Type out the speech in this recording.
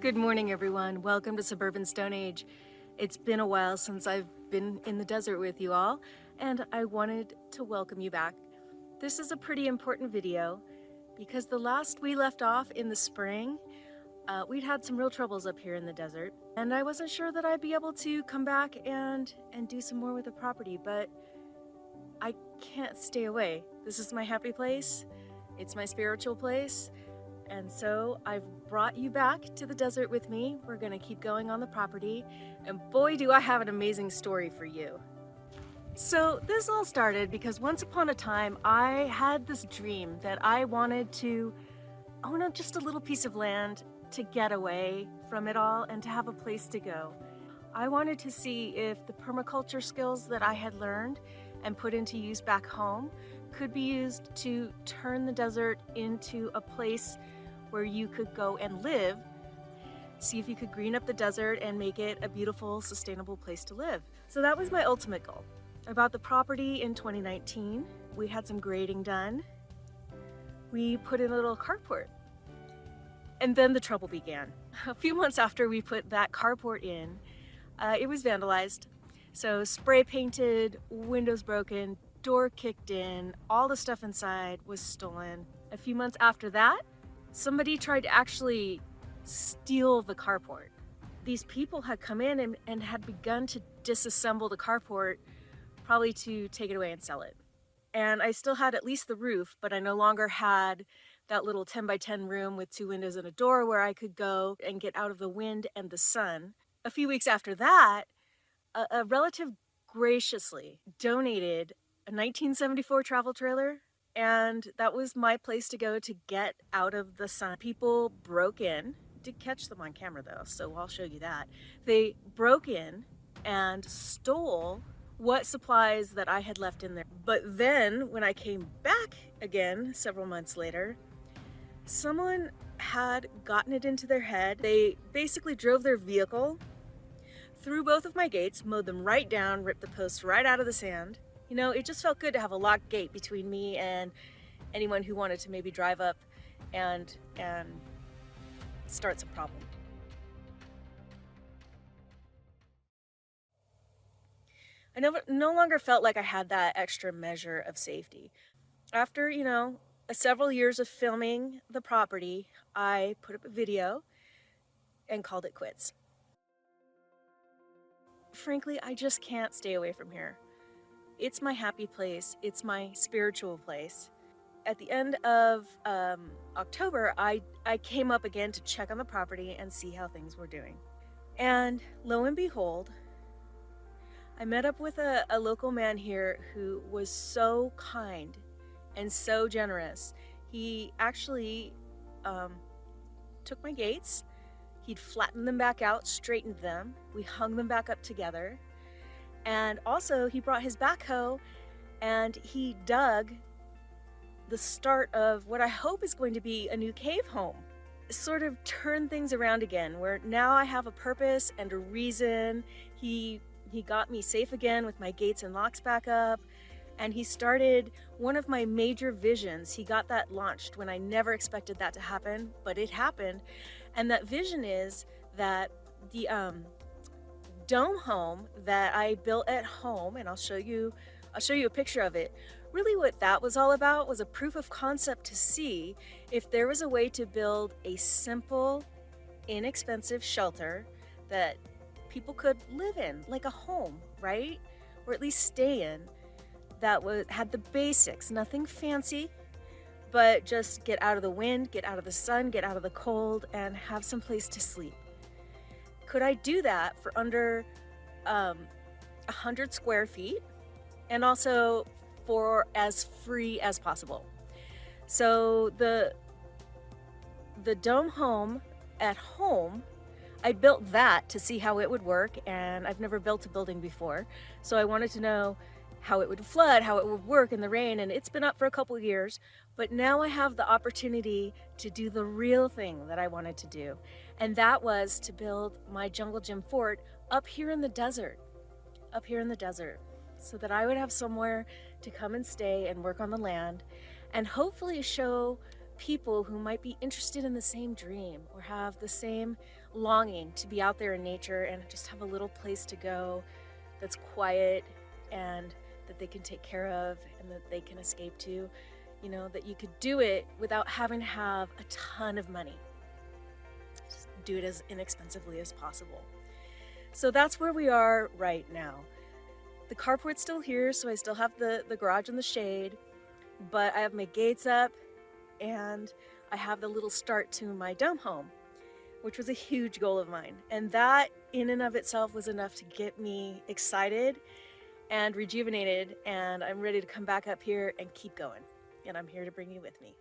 Good morning, everyone. Welcome to Suburban Stone Age. It's been a while since I've been in the desert with you all, and I wanted to welcome you back. This is a pretty important video because the last we left off in the spring, we'd had some real troubles up here in the desert, and I wasn't sure that I'd be able to come back and do some more with the property, but I can't stay away. This is my happy place. It's my spiritual place. And so I've brought you back to the desert with me. We're gonna keep going on the property, and boy do I have an amazing story for you. So this all started because once upon a time I had this dream that I wanted to own up just a little piece of land to get away from it all and to have a place to go. I wanted to see if the permaculture skills that I had learned and put into use back home could be used to turn the desert into a place where you could go and live, see if you could green up the desert and make it a beautiful, sustainable place to live. So that was my ultimate goal. I bought the property in 2019. We had some grading done. We put in a little carport. And then the trouble began. A few months after we put that carport in, it was vandalized. So spray painted, windows broken, door kicked in, all the stuff inside was stolen. A few months after that, somebody tried to actually steal the carport. These people had come in and had begun to disassemble the carport, probably to take it away and sell it. And I still had at least the roof, but I no longer had that little 10 by 10 room with 2 windows and a door where I could go and get out of the wind and the sun. A few weeks after that, a relative graciously donated a 1974 travel trailer, and that was my place to go to get out of the sun. People broke in. Did catch them on camera though, so I'll show you that. They broke in and stole what supplies that I had left in there. But then when I came back again several months later, someone had gotten it into their head. They basically drove their vehicle through both of my gates, mowed them right down, ripped the posts right out of the sand. You know, it just felt good to have a locked gate between me and anyone who wanted to maybe drive up and start some problem. I no longer felt like I had that extra measure of safety. After, several years of filming the property, I put up a video and called it quits. Frankly, I just can't stay away from here. It's my happy place. It's my spiritual place. At the end of October, I came up again to check on the property and see how things were doing. And lo and behold, I met up with a local man here who was so kind and so generous. He actually took my gates. He'd flattened them back out, straightened them. We hung them back up together. And also he brought his backhoe and he dug the start of what I hope is going to be a new cave home. Sort of turn things around again, where now I have a purpose and a reason. He got me safe again with my gates and locks back up, and he started one of my major visions. He got that launched when I never expected that to happen, but it happened. And that vision is that the dome home that I built at home, and I'll show you a picture of it. Really what that was all about was a proof of concept to see if there was a way to build a simple, inexpensive shelter that people could live in, like a home, right? Or at least stay in, that had the basics, nothing fancy, but just get out of the wind, get out of the sun, get out of the cold, and have some place to sleep. Could I do that for under 100 square feet, and also for as free as possible? So the dome home at home, I built that to see how it would work, and I've never built a building before, so I wanted to know how it would flood, how it would work in the rain, and it's been up for a couple years, but now I have the opportunity to do the real thing that I wanted to do, and that was to build my jungle gym fort up here in the desert, so that I would have somewhere to come and stay and work on the land, and hopefully show people who might be interested in the same dream or have the same longing to be out there in nature and just have a little place to go that's quiet and that they can take care of and that they can escape to, you know, that you could do it without having to have a ton of money. Just do it as inexpensively as possible. So that's where we are right now. The carport's still here, so I still have the garage and the shade, but I have my gates up and I have the little start to my dome home, which was a huge goal of mine. And that in and of itself was enough to get me excited and rejuvenated, and I'm ready to come back up here and keep going. And I'm here to bring you with me.